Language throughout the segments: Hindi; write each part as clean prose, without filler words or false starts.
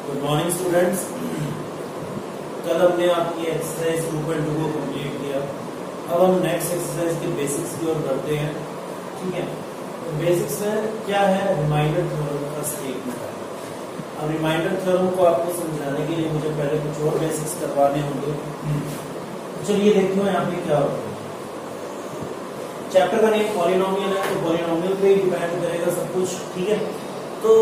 Good morning students. कल हमने आपकी एक्सरसाइज 2.2 को कंप्लीट किया। अब हम नेक्स्ट एक्सरसाइज के बेसिक्स की ओर बढ़ते हैं। ठीक है, तो बेसिक्स में क्या है, रिमाइंडर थ्योरम का स्टेटमेंट है। अब रिमाइंडर थ्योरम को आपको समझाने के लिए मुझे पहले कुछ और बेसिक्स करवाने होंगे। चलिए देखिए यहाँ पे क्या होता है। चैप्टर का नेम पॉलिनोमियल है, तो पॉलिनोमियल पे डिपेंड करेगा सब कुछ। ठीक है, तो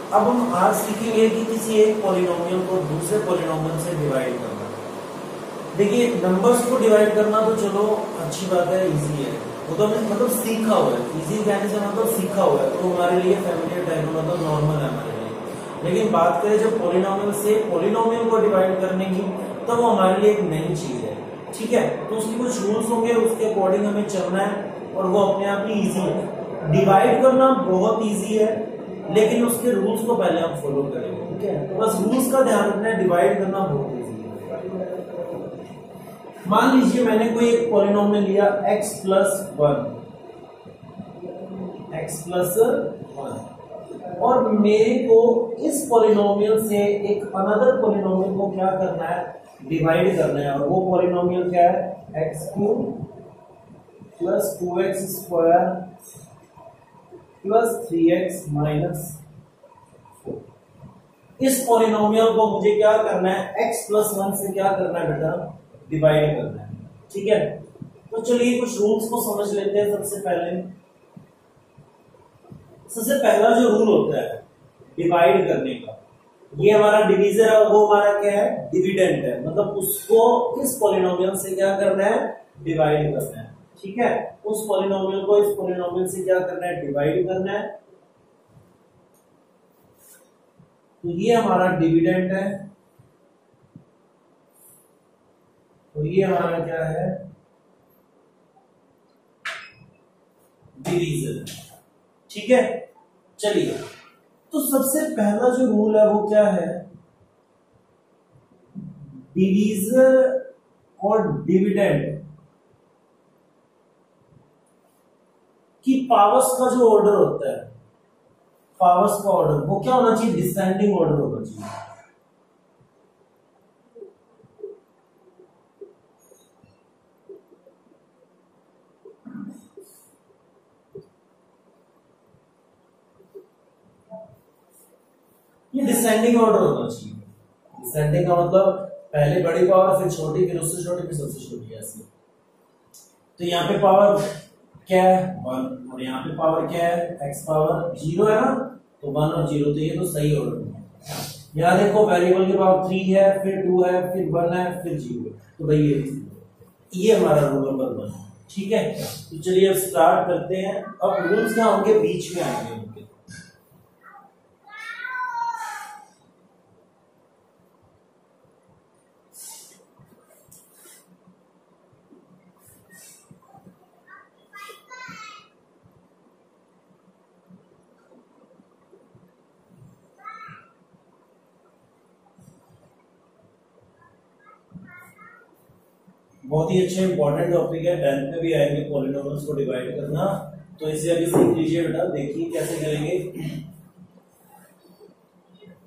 अब हम आज सीखेंगे कि किसी एक पॉलिनोमियल को दूसरे पॉलिनोमियल से डिवाइड करना। देखिए नंबर्स को डिवाइड करना तो चलो अच्छी बात है, इजी है, वो तो हमने मतलब सीखा हुआ है। इजी कहने से मतलब सीखा हुआ है, तो हमारे लिए फैमिलियर टाइप में मतलब नॉर्मल है हमारे लिए। लेकिन बात करें जब पॉलिनोमियल से पॉलिनोमियल को डिवाइड करने की, तो वो हमारे लिए एक नई चीज है। ठीक है, तो उसकी कुछ रूल्स होंगे, उसके अकॉर्डिंग हमें चलना है और वो अपने आप ही इजी है। डिवाइड करना बहुत इजी है, लेकिन उसके रूल्स को पहले हम फॉलो करेंगे। ठीक है, तो बस रूल्स का ध्यान रखना है, डिवाइड करना बहुत इजी है। मान लीजिए मैंने कोई एक पॉलिनोमियल लिया x प्लस 1 और मेरे को इस पॉलिनोमियल से एक अनदर पॉलिनोमियल को क्या करना है, डिवाइड करना है। और वो पॉलिनोमियल क्या है, x³ plus 2x² plus 3x minus 4। इस पॉलिनोमियल को मुझे क्या करना है, x प्लस 1 से क्या करना है बेटा, डिवाइड करना है। ठीक है, तो चलिए कुछ रूल्स को समझ लेते हैं। सबसे पहला जो रूल होता है डिवाइड करने का, ये हमारा डिवीजर है, वो हमारा क्या है, डिविडेंड है। मतलब उसको इस पॉलिनोमियल से क्या करना है, डिवाइड करना है। ठीक है, उस पॉलिनोमियल को इस पॉलिनोमियल से क्या करना है, डिवाइड करना है। तो ये हमारा डिविडेंड है और ये हमारा क्या है, डिवीजर। ठीक है, चलिए तो सबसे पहला जो रूल है वो क्या है, डिवीजर और डिविडेंड कि पावर्स का जो ऑर्डर होता है, पावर्स का ऑर्डर वो क्या होना चाहिए, डिसेंडिंग ऑर्डर होना चाहिए। ये डिसेंडिंग ऑर्डर होना चाहिए। डिसेंडिंग का मतलब पहले बड़ी पावर, फिर छोटी, फिर उससे छोटी, फिर सबसे छोटी, ऐसे। तो यहाँ पे पावर क्या है, 1, और यहाँ पे पावर क्या है, x पावर 0 है ना, तो 1 और 0, तो ये तो सही ऑर्डर है। यहाँ देखो वेरिएबल की पावर 3 है, फिर 2 है, फिर 1 है, फिर 0 है, तो भाई ये हमारा रूल नंबर 1। ठीक है, तो चलिए अब स्टार्ट करते हैं। अब रूल्स क्या होंगे, बीच में आएंगे उनके। बहुत ही अच्छा इंपॉर्टेंट टॉपिक है, 10th में भी आएंगे पॉलिनोमियल्स को डिवाइड करना, तो इसे अभी सीख लीजिए बेटा। देखिए कैसे करेंगे।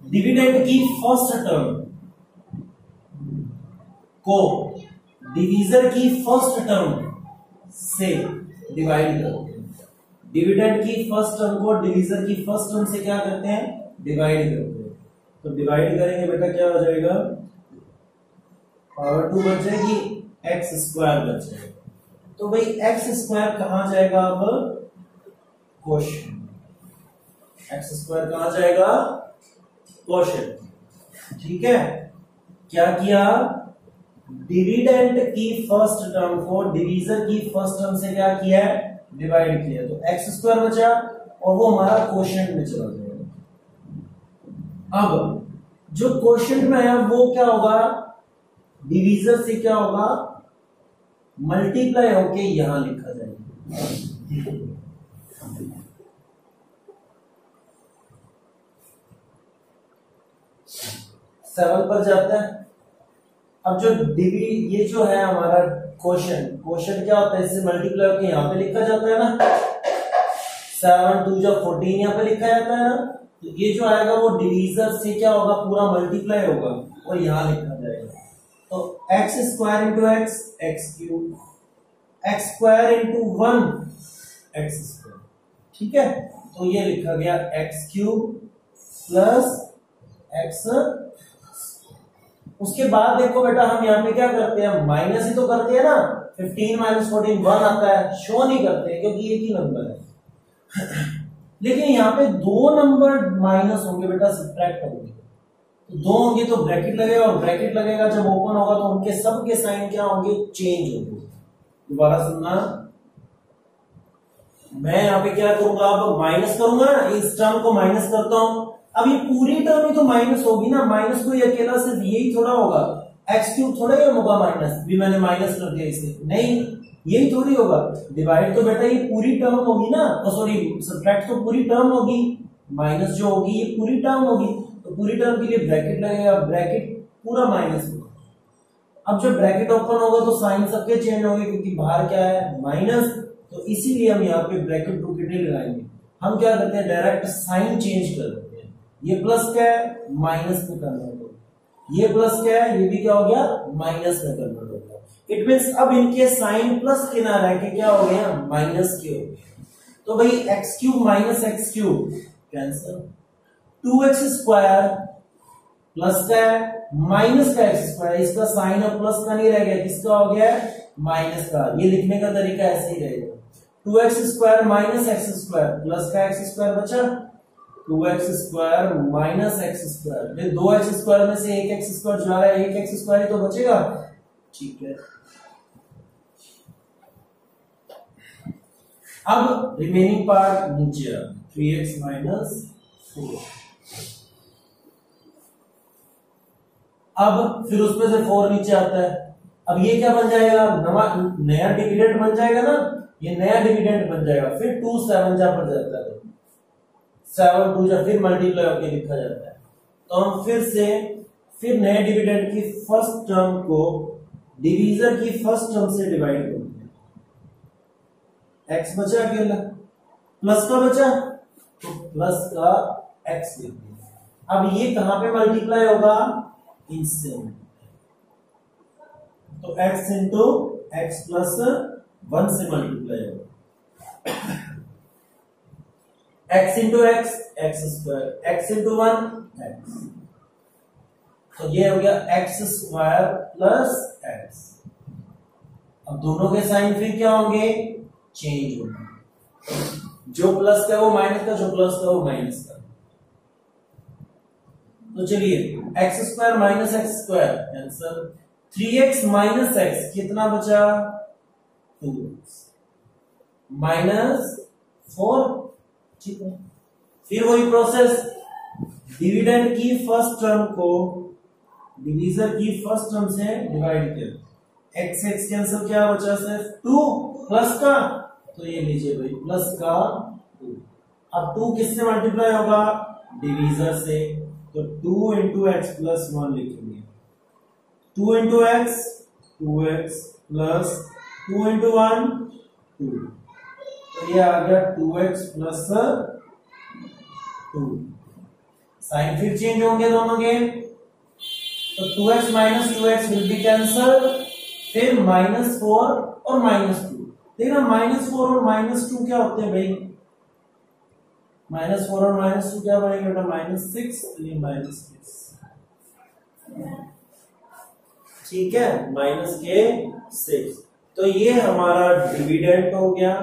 डिविडेंड की फर्स्ट टर्म को डिवीजर की फर्स्ट टर्म से डिवाइड करते हैं। डिविडेंड की फर्स्ट टर्म को डिवीजर की फर्स्ट टर्म से क्या करते हैं, डिवाइड करते हैं। तो डिवाइड करेंगे बेटा, क्या हो जाएगा, पावर 2 बच जाएगी, x² बच जाएगा। तो भाई x² कहां जाएगा, अब क्वोशिएंट। x² कहां जाएगा, क्वोशिएंट। ठीक है, क्या किया, डिविडेंड की फर्स्ट टर्म को डिवीजर की फर्स्ट टर्म से क्या किया है, डिवाइड किया, तो x² बचा और वो हमारा क्वोशिएंट में चला जाएगा। अब जो क्वोशिएंट में है वो क्या होगा, डिवीजर से क्या होगा, मल्टीप्लाई होके यहां लिखा जाएगा। 7 पर जाता है। अब जो ये जो है हमारा क्वोशिएंट क्या होता है, इससे मल्टीप्लाई होकर यहाँ पे लिखा जाता है ना, 7 2 14 यहाँ पे लिखा जाता है ना। तो ये जो आएगा वो डिवीजर से क्या होगा, पूरा मल्टीप्लाई होगा और यहां लिखा जाएगा। तो x square into x, x cube, x square into 1 x square, ठीक है। तो ये लिखा गया एक्स क्यूब प्लस एक्स। उसके बाद देखो बेटा हम यहाँ पे क्या करते हैं, माइनस ही तो करते हैं ना, 15 माइनस 14 1 आता है, शो नहीं करते क्योंकि एक ही नंबर है। लेकिन यहाँ पे दो नंबर माइनस होंगे बेटा, सब्ट्रैक्ट होंगे, तो दो होंगे तो ब्रैकेट लगेगा, और ब्रैकेट लगेगा जब ओपन होगा तो उनके सब के साइन क्या होंगे, चेंज होंगे। दोबारा सुनना, मैं यहाँ पे क्या करूंगा, अब माइनस करूंगा, इस टर्म को माइनस करता हूं। अब ये पूरी टर्म ही तो माइनस होगी ना, माइनस कोई अकेला सिर्फ यही थोड़ा होगा, एक्स क्यूब थोड़ा ही होगा माइनस, भी मैंने माइनस कर दिया इसे, नहीं यही थोड़ी होगा। डिवाइड तो बेटा ये पूरी टर्म होगी ना, सॉरी सब्ट्रैक्ट तो पूरी टर्म होगी, माइनस जो होगी ये पूरी टर्म होगी, तो पूरी टर्म के लिए ब्रैकेट लगेगा, ब्रैकेट पूरा माइनस होगा। अब जब ब्रैकेट ओपन होगा तो साइन सबके चेंज होंगे क्योंकि बाहर क्या है, माइनस, तो इसीलिए हम यहाँ पे ब्रैकेट ब्रूकेट नहीं लगाएंगे, हम क्या करते हैं डायरेक्ट साइन चेंज कर देते हैं। ये प्लस क्या है, माइनस में कन्वर्ट हो गया, ये प्लस क्या है, ये भी क्या हो गया, माइनस में कन्वर्ट हो गया। इट मींस अब इनके साइन प्लस के ना रह के क्या हो गया, माइनस के हो गए। तो भाई x cube minus x cube cancel, 2x square plus का है माइनस का एक्स स्क्वायर, इसका साइन अब प्लस का नहीं रह गया, किसका हो गया, माइनस का। ये लिखने का तरीका ऐसे ही रहेगा, 2x square minus x square plus का एक्स स्क्वायर बचा, 2x square minus x square, फिर 2x स्क्वायर में से एक एक्स स्क्वायर जा रहा है, एक एक्स स्क्वायर ही तो बचेगा, ठीक है। अब रिमेनिंग पार्ट नीचे आ, 3x माइनस 4, अब फिर उसमें से 4 नीचे आता है। अब ये क्या बन जाएगा, नया डिविडेंड बन जाएगा ना, ये नया डिविडेंड बन जाएगा, फिर 2 7 जा पर जाता है, 7 2 जा फिर मल्टीप्लाई होकर लिखा जाता है। तो हम फिर नए डिविडेंड की फर्स्ट टर्म को डिवीजर की फर्स्ट टर्म से डिवाइड करते हैं। एक्स बचा अकेला, प्लस का बचा तो प्लस का एक्स लिख दिया। अब ये कहां पे मल्टीप्लाई होगा, इनसे, तो x इंटू एक्स प्लस 1 से मल्टीप्लाई होगा, x into x x square, x into 1 x, तो ये हो गया एक्स स्क्वायर प्लस एक्स। अब दोनों के साइन फिर क्या होंगे, चेंज होंगे, जो प्लस का वो माइनस का, जो प्लस का वो माइनस का। तो चलिए x square minus x square answer, 3x minus x कितना बचा, 2x माइनस 4, ठीक है। फिर वही प्रोसेस, डिविडेंड की फर्स्ट टर्म को डिवीजर की फर्स्ट टर्म से डिवाइड कर, एक्स एक्स कैंसिल, क्या बचा सिर्फ 2 प्लस का, तो ये लीजिए भाई प्लस का 2। अब 2 किससे मल्टीप्लाई होगा, डिवीजर से, तो 2 इंटू एक्स प्लस 1 लिखेंगे, 2 into x 2x plus 2 into 1 2, तो ये आ गया 2x प्लस 2। साइन फिर चेंज होंगे दोनों के, तो 2x minus 2x will be cancel, फिर -4 और -2। देखना -4 और -2 क्या होते हैं भाई, -4 और -2 क्या बनेगा बेटा, -6, तो ये -6, ठीक है, -6। तो ये हमारा डिविडेंड हो गया,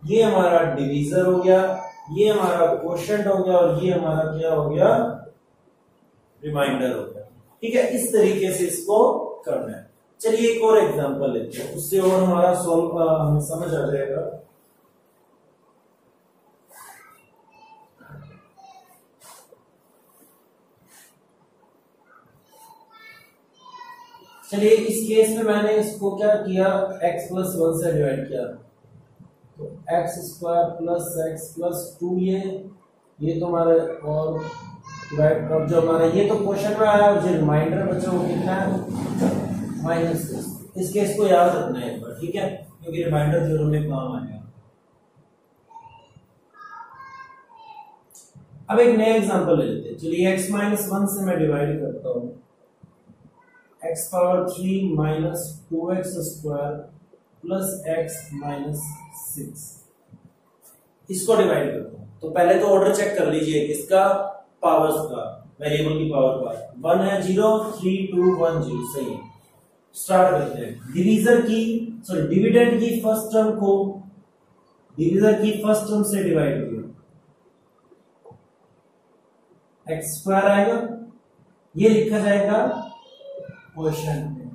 ये हमारा डिवीजर हो गया, ये हमारा क्वोशिएंट हो गया, और ये हमारा क्या हो गया, रिमाइंडर हो गया, ठीक है। इस तरीके से इसको करना है। चलिए एक और एग्जांपल लेते हैं, उससे और हमारा सॉल्व हमें समझ आ जाएगा। चलिए इस केस में मैंने इसको क्या किया, x प्लस 1 से डिवाइड किया, तो x square plus x plus 2, ये तो हमारा, और डिवाइड, अब जो हमारा ये तो क्वेश्चन में आया, जो रिमाइंडर बचा वो कितना है, -6। इस केस को याद रखना है एक बार, ठीक है, क्योंकि रिमाइंडर थ्योरम में काम आएगा। अब एक नया एग्जांपल ले लेते हैं। चलिए x माइनस 1 से मैं डिवाइड करता हूं, x power 3 minus 2x square plus x minus 6, इसको डिवाइड करता हूं। तो पहले तो ऑर्डर चेक कर लीजिए किसका, पावर्स का, वेरिएबल की पावर का। 1 है 0, 3 2 1 0, सही है। स्टार्ट करते हैं। डिविडेंड की फर्स्ट टर्म को डिविजर की फर्स्ट टर्म से डिवाइड किया, एक्स स्क्वायर आएगा, ये लिखा जाएगा क्वोशंट में।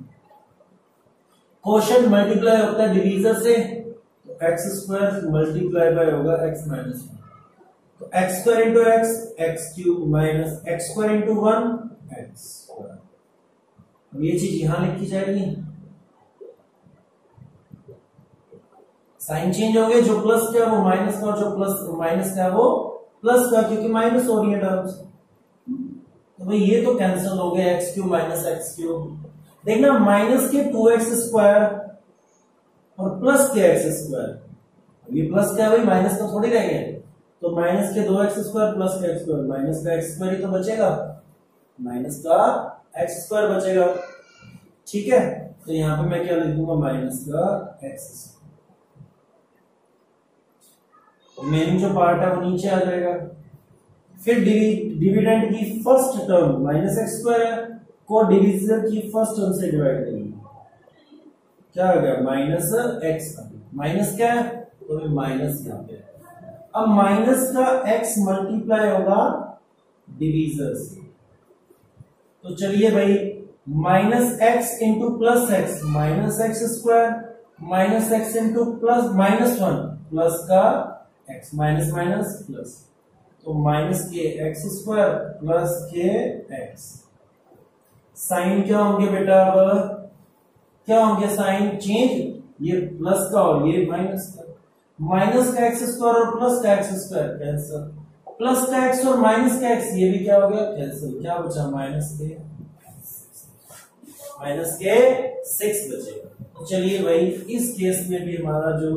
क्वोशंट मल्टीप्लाई होता है डिवीजर से, तो एक्स स्क्वायर मल्टीप्लाई बाय होगा एक्स माइनस 1, तो x square into x, x cube minus x square into 1 x square. अब ये चीज यहां लिखी जाएगी, साइन चेंज हो गए, जो प्लस का वो माइनस का, जो प्लस माइनस का वो प्लस का, क्योंकि माइनस हो रही है टर्म्स। तो भाई ये तो कैंसिल हो गया, x cube minus x cube. देखना माइनस के 2x स्क्वायर और प्लस के एक्स स्क्वायर, ये प्लस का है भाई, माइनस का थोड़ी रह गए। तो माइनस के 2x स्क्वायर प्लस का एक्स स्क्वायर, माइनस का एक्स स्क्वायर ही तो बचेगा, माइनस का एक्स स्क्वायर बचेगा, ठीक है। तो यहां पे मैं क्या लिख दूंगा, माइनस का एक्स स्क्वायर। रिमेनिंग जो पार्ट है वो नीचे आ जाएगा। फिर डिविडेंड की first term minus x square है, को डिविजर की फर्स्ट टर्म से डिवाइड करेंगे, क्या आ गया, माइनस एक्स। माइनस क्या है, तो माइनस यहाँ पे। अब माइनस का एक्स मल्टीप्लाई होगा डिविजर से, तो चलिए भाई minus x into plus x, minus x square minus x into plus minus 1 plus का एक्स, माइनस माइनस प्लस, तो माइनस के एक्स स्क्वायर प्लस के एक्स। साइन क्या होंगे बेटा, अब क्या होंगे साइन चेंज, ये प्लस का और ये माइनस का। माइनस का एक्स स्क्वायर और प्लस का एक्स स्क्वायर कैंसिल, प्लस का एक्स और माइनस का एक्स, ये भी क्या हो गया कैंसिल, क्या बचा माइनस के 6 बचेगा। तो चलिए भाई इस केस में भी हमारा जो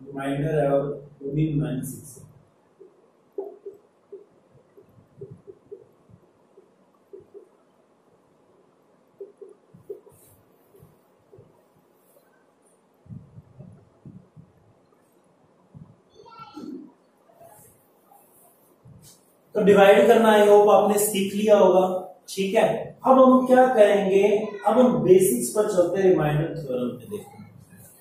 रिमाइंडर है वो भी -6 है। तो डिवाइड करना आई होप आपने सीख लिया होगा, ठीक है। अब हम क्या करेंगे, अब हम बेसिक्स पर चलते हैं, रिमाइंडर थ्योरम पे देखते हैं।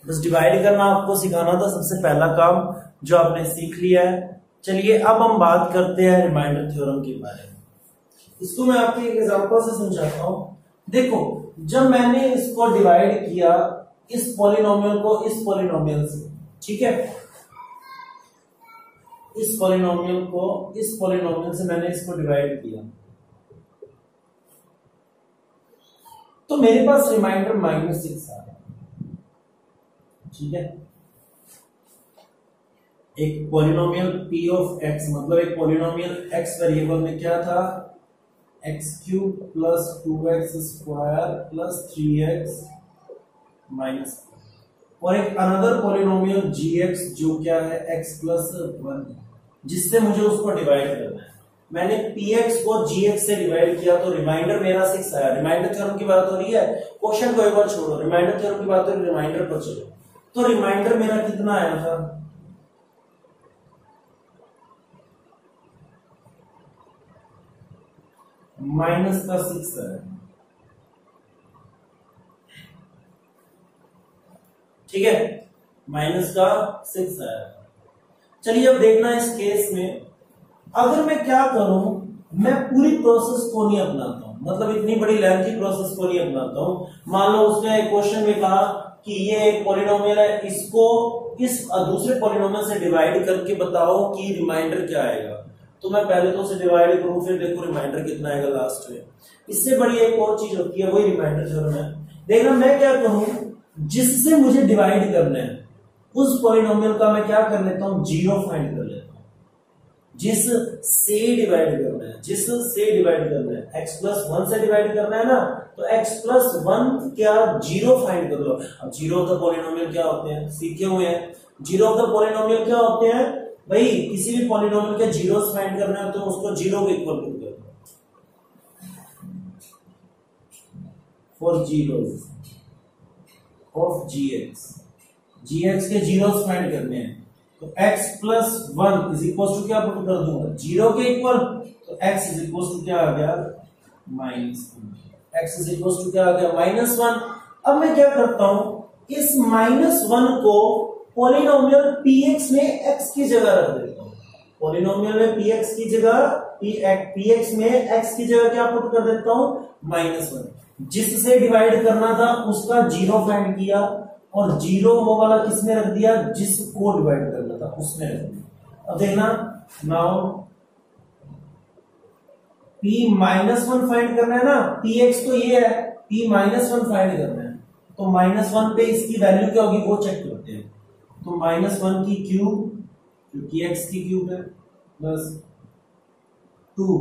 बस डिवाइड करना आपको सिखाना था सबसे पहला काम, जो आपने सीख लिया है। चलिए अब हम बात करते हैं रिमाइंडर थ्योरम के बारे में। इसको मैं आपके एक एग्जांपल से समझाता हूं। देखो जब मैंने इसको डिवाइड किया, इस पॉलिनोमियल को इस पॉलिनोमियल से, ठीक है, इस पॉलिनोमियल को इस पॉलिनोमियल से मैंने इसको डिवाइड किया, तो मेरे पास रिमाइंडर -6 आ रहा, ठीक है। एक पॉलिनोमियल p ऑफ x, मतलब एक पॉलिनोमियल x वेरिएबल में क्या था, x cube plus 2x square plus 3x minus, और एक अनदर पॉलिनोमियल gx जो क्या है x प्लस 1, जिससे मुझे उसको डिवाइड करना है। मैंने px को gx से डिवाइड किया, तो रिमाइंडर मेरा 6 आया। रिमाइंडर थ्योरम की बात हो रही है, क्वेश्चन को एक बार छोड़ो, रिमाइंडर थ्योरम की बात हो रही है, रिमाइंडर पर चलो। तो रिमाइंडर मेरा कितना आया था, -6 है, ठीक है, -6 है। चलिए अब देखना इस केस में, अगर मैं क्या करूं, मैं पूरी प्रोसेस को नहीं अपनाता हूं, मतलब इतनी बड़ी लेंथी प्रोसेस को नहीं अपनाता हूं। मान लो उसने क्वेश्चन में कहा कि ये एक पॉलिनोमियल है, इसको इस दूसरे पॉलिनोमियल से डिवाइड करके बताओ कि रिमाइंडर क्या आएगा। तो मैं पहले तो उसे डिवाइड करूं, फिर देखो रिमाइंडर कितना आएगा लास्ट में। इससे बड़ी एक और चीज होती है, वही रिमाइंडर थ्योरम है। देखना मैं क्या करूं, जिससे मुझे डिवाइड करना है उस पॉलिनोमियल का मैं क्या कर लेता हूं, जीरो फाइंड कर लेता हूं। जिस से डिवाइड करना है, जिससे डिवाइड करना है, x प्लस 1 से डिवाइड करना है ना, तो x प्लस 1 क्या जीरो फाइंड कर लो। अब जीरो ऑफ द पॉलिनोमियल क्या होते हैं, सीखे हुए हैं। जीरो ऑफ द पॉलिनोमियल क्या होते हैं, भाई किसी भी पॉलिनोमियल के जीरोस फाइंड करना है तो उसको जीरो के इक्वल पुट कर दो फॉर जीरोस ऑफ gx के जीरोस फाइंड करने हैं तो x plus 1 is equal to क्या पुट कर दूंगा जीरो के इक्वल तो x इज इक्वल टू क्या आ गया -1 x इज इक्वल टू क्या आ गया -1। अब मैं क्या करता हूं इस -1 को पॉलिनोमियल px में x की जगह रख देता हूं पॉलिनोमियल में px की जगह px में x की जगह क्या पुट कर देता हूं -1 जिससे डिवाइड करना था उसका जीरो फाइंड किया और जीरो वो वाला किसमें रख दिया जिसको डिवाइड करना था उसमें रख दिया। अब देखना नाउ p -1 फाइंड करना है ना px तो ये है p -1 फाइंड करना है तो -1 पे इसकी वैल्यू क्या होगी वो चेक करते हैं तो -1 की क्यूब क्योंकि x की क्यूब है प्लस 2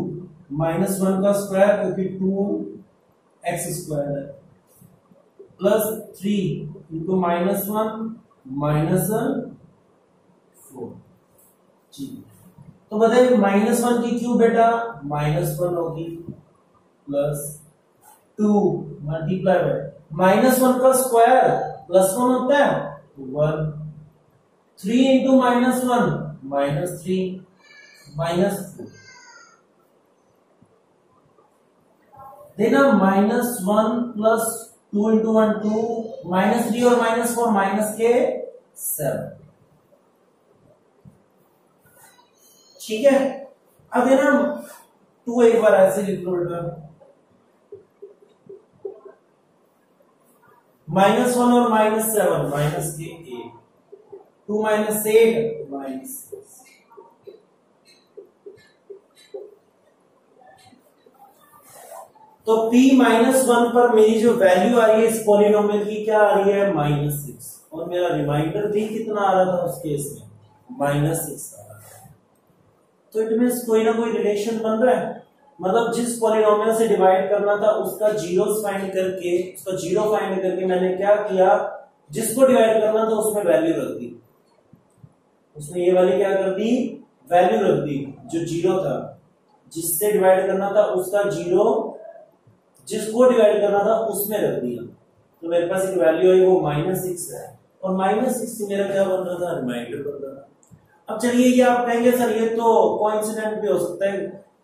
-1 का स्क्वायर क्योंकि 2x स्क्वायर है प्लस 3 इंटू -1 -4 जी तो बताइए -1 की क्यूब बेटा -1 होगी प्लस 2 मल्टीप्लाई बाय -1 का स्क्वायर +1 होता है 1 3 इंटू -1 -3 -4 देना -1 प्लस 2 इंटू 1 2 -3 और -4 -7 ठीक है। अब है ना 2 एक बार ऐसे लिख लो बेटा -1 और -7 माइनस के 8 2 -8 -6 तो p -1 पर मेरी जो वैल्यू आ रही है इस पॉलिनोमियल की क्या आ रही है -6 और मेरा रिमाइंडर भी कितना आ रहा था उस केस में -6 आ रहा था। तो इट मींस कोई ना कोई रिलेशन बन रहा है मतलब जिस पॉलिनोमियल से डिवाइड करना था उसका जीरोस फाइंड करके उसका जीरो फाइंड करके मैंने क्या किया जिसको डिवाइड करना था उसमें वैल्यू रख दी उसमें ये वाली क्या कर दी वैल्यू रख दी जो जीरो था जिससे डिवाइड करना था उसका जीरो जिसको डिवाइड करना था उसमें रख दिया तो मेरे पास एक वैल्यू है वो -6 है और -6 से मेरा क्या बन रहा था रिमाइंडर बन रहा था। अब चलिए ये आप कहेंगे सर ये तो कोइंसिडेंट भी हो सकता है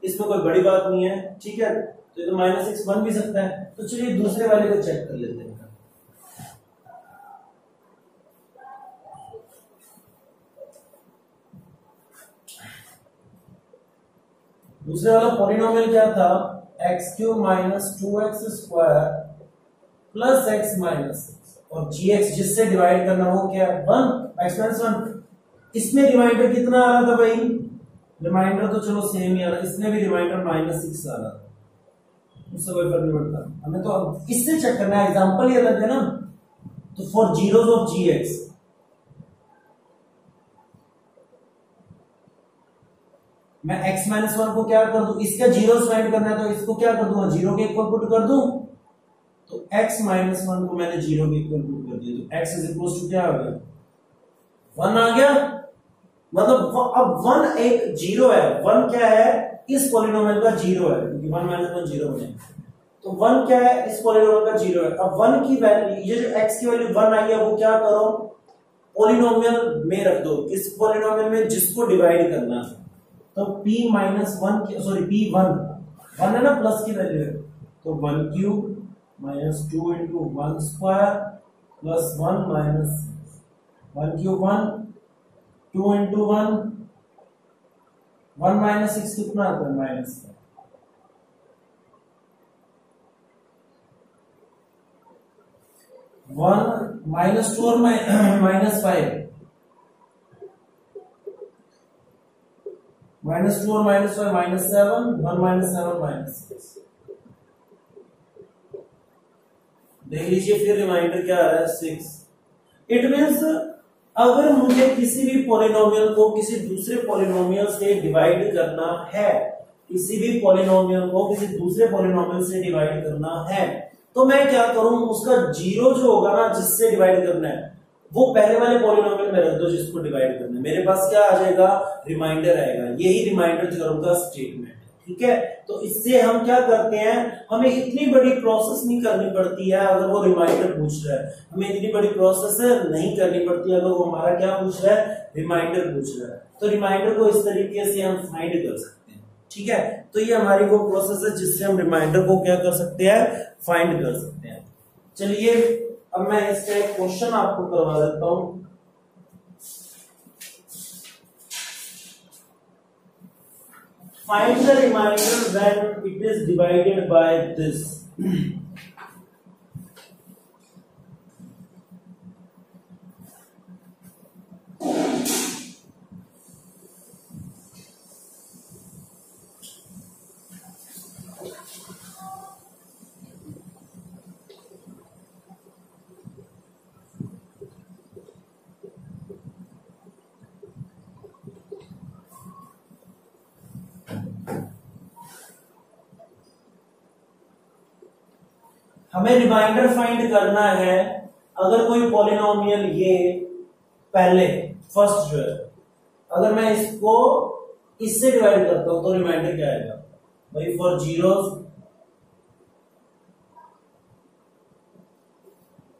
इसमें कोई बड़ी बात नहीं है ठीक है तो ये तो -6 बन भी सकता है तो चलिए दूसरे वाले को चेक कर लेते हैं। दूसरे वाला पॉलिनोमियल क्या था x³ - 2x² प्लस x - और gx जिससे डिवाइड करना हो क्या 1 x-1 इसमें रिमाइंडर कितना आ रहा था भाई रिमाइंडर तो चलो सेम ही आ रहा इसमें भी रिमाइंडर -6 आ रहा था उससे कोई फर्क नहीं पड़ता हमें तो इससे चेक करना है एग्जांपल ये रखते ना तो फॉर जीरोस ऑफ gx मैं x -1 को क्या कर दूं इसका जीरोस फाइंड करना है तो इसको क्या कर दूंगा जीरो के इक्वल पुट कर दूं तो x -1 को मैंने जीरो के इक्वल पुट कर दिया तो x इज इक्वल टू क्या आ गया 1 आ गया मतलब अब 1 एक जीरो है 1 क्या है इस पॉलिनोमियल का जीरो है क्योंकि 1 -1 जीरो हो जाएगा तो 1 क्या है इस पॉलिनोमियल का जीरो है। अब 1 की वैल्यू ये जो x की वैल्यू 1 आई है वो क्या करो पॉलिनोमियल में रख दो इस पॉलिनोमियल में जिसको डिवाइड करना है तो p-1 सॉरी p1 1 है ना प्लस की वैल्यू है तो 1³ - 2 इंटू 1² प्लस 1 - 1³ 1 2 इंटू 1 1 - 6 कितना आता है -1 -2 और -5 -2 और -5 -7 1 - 7 -6 देख लीजिए फिर रिमाइंडर क्या आ रहा है 6। इट मींस अगर मुझे किसी भी पॉलिनोमियल को किसी दूसरे पॉलिनोमियल से डिवाइड करना है किसी भी पॉलिनोमियल को किसी दूसरे पॉलिनोमियल से डिवाइड करना है तो मैं क्या करूं उसका जीरो जो होगा ना जिससे डिवाइड करना है वो पहले वाले पॉलिनोमियल में रख दो जिसको डिवाइड करना है। मेरे पास क्या आ जाएगा, रिमाइंडर आएगा। यही रिमाइंडर थ्योरम का स्टेटमेंट है। ठीक है, तो इससे हम क्या करते हैं, हमें इतनी बड़ी प्रोसेस नहीं करनी पड़ती है अगर वो रिमाइंडर पूछ रहा है। हमें इतनी बड़ी प्रोसेस नहीं करनी पड़ती अगर वो हमारा क्या पूछ रहा है, रिमाइंडर पूछ रहा है। तो रिमाइंडर को इस तरीके से हम फाइंड कर सकते हैं। ठीक है, तो ये हमारी वो प्रोसेस है जिससे हम रिमाइंडर को क्या कर सकते हैं, फाइंड कर सकते हैं। चलिए अब मैं इसका एक क्वेश्चन आपको करवा देता हूं। Find the remainder when it is divided by this. हमें रिमाइंडर फाइंड करना है अगर कोई पॉलिनोमियल ये पहले फर्स्ट जो है, अगर मैं इसको इससे डिवाइड करता हूं तो रिमाइंडर क्या आएगा भाई, for zeros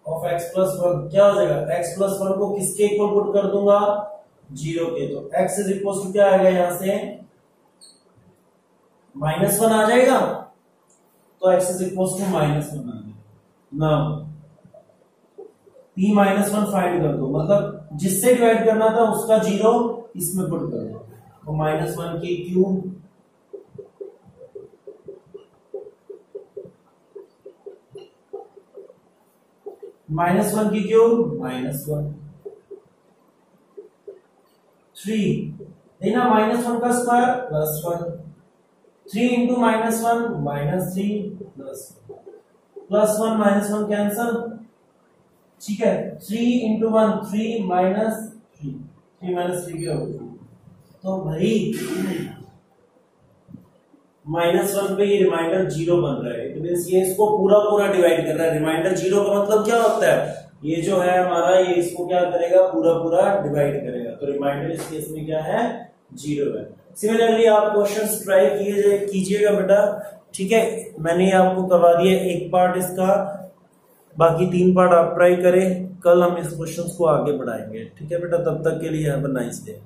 of x plus 1 क्या हो जाएगा, x प्लस 1 को किसके इक्वल पुट कर दूंगा, 0 के। तो x इज इक्वल टू क्या आएगा, यहां से -1 आ जाएगा। तो x इज इक्वल टू -1 आ जाएगा। नाउ p -1 फाइंड कर दो, मतलब जिससे डिवाइड करना था उसका 0 इसमें पुट कर दो। तो -1 की क्यूब -1 की क्यूब -1, 3 देना -1 का स्क्वायर +1, 3 इंटू -1 -3 +1 -1 कैंसल। ठीक है, 3 इंटू 1 3 -3 3 क्या होगा। तो भाई -1 पे ये रिमाइंडर 0 बन रहा है। तो मींस ये इसको पूरा पूरा डिवाइड कर रहा है। रिमाइंडर 0 का मतलब क्या होता है, ये जो है हमारा, ये इसको क्या करेगा, पूरा पूरा डिवाइड करेगा। तो रिमाइंडर इस केस में क्या है, 0 है। सिमिलरली आप क्वेश्चंस ट्राई कीजिएगा बेटा। ठीक है, मैंने आपको करवा दिया एक पार्ट इसका, बाकी 3 पार्ट आप ट्राई करें। कल हम इस क्वेश्चंस को आगे बढ़ाएंगे। ठीक है बेटा, तब तक के लिए हैव अ नाइस डे।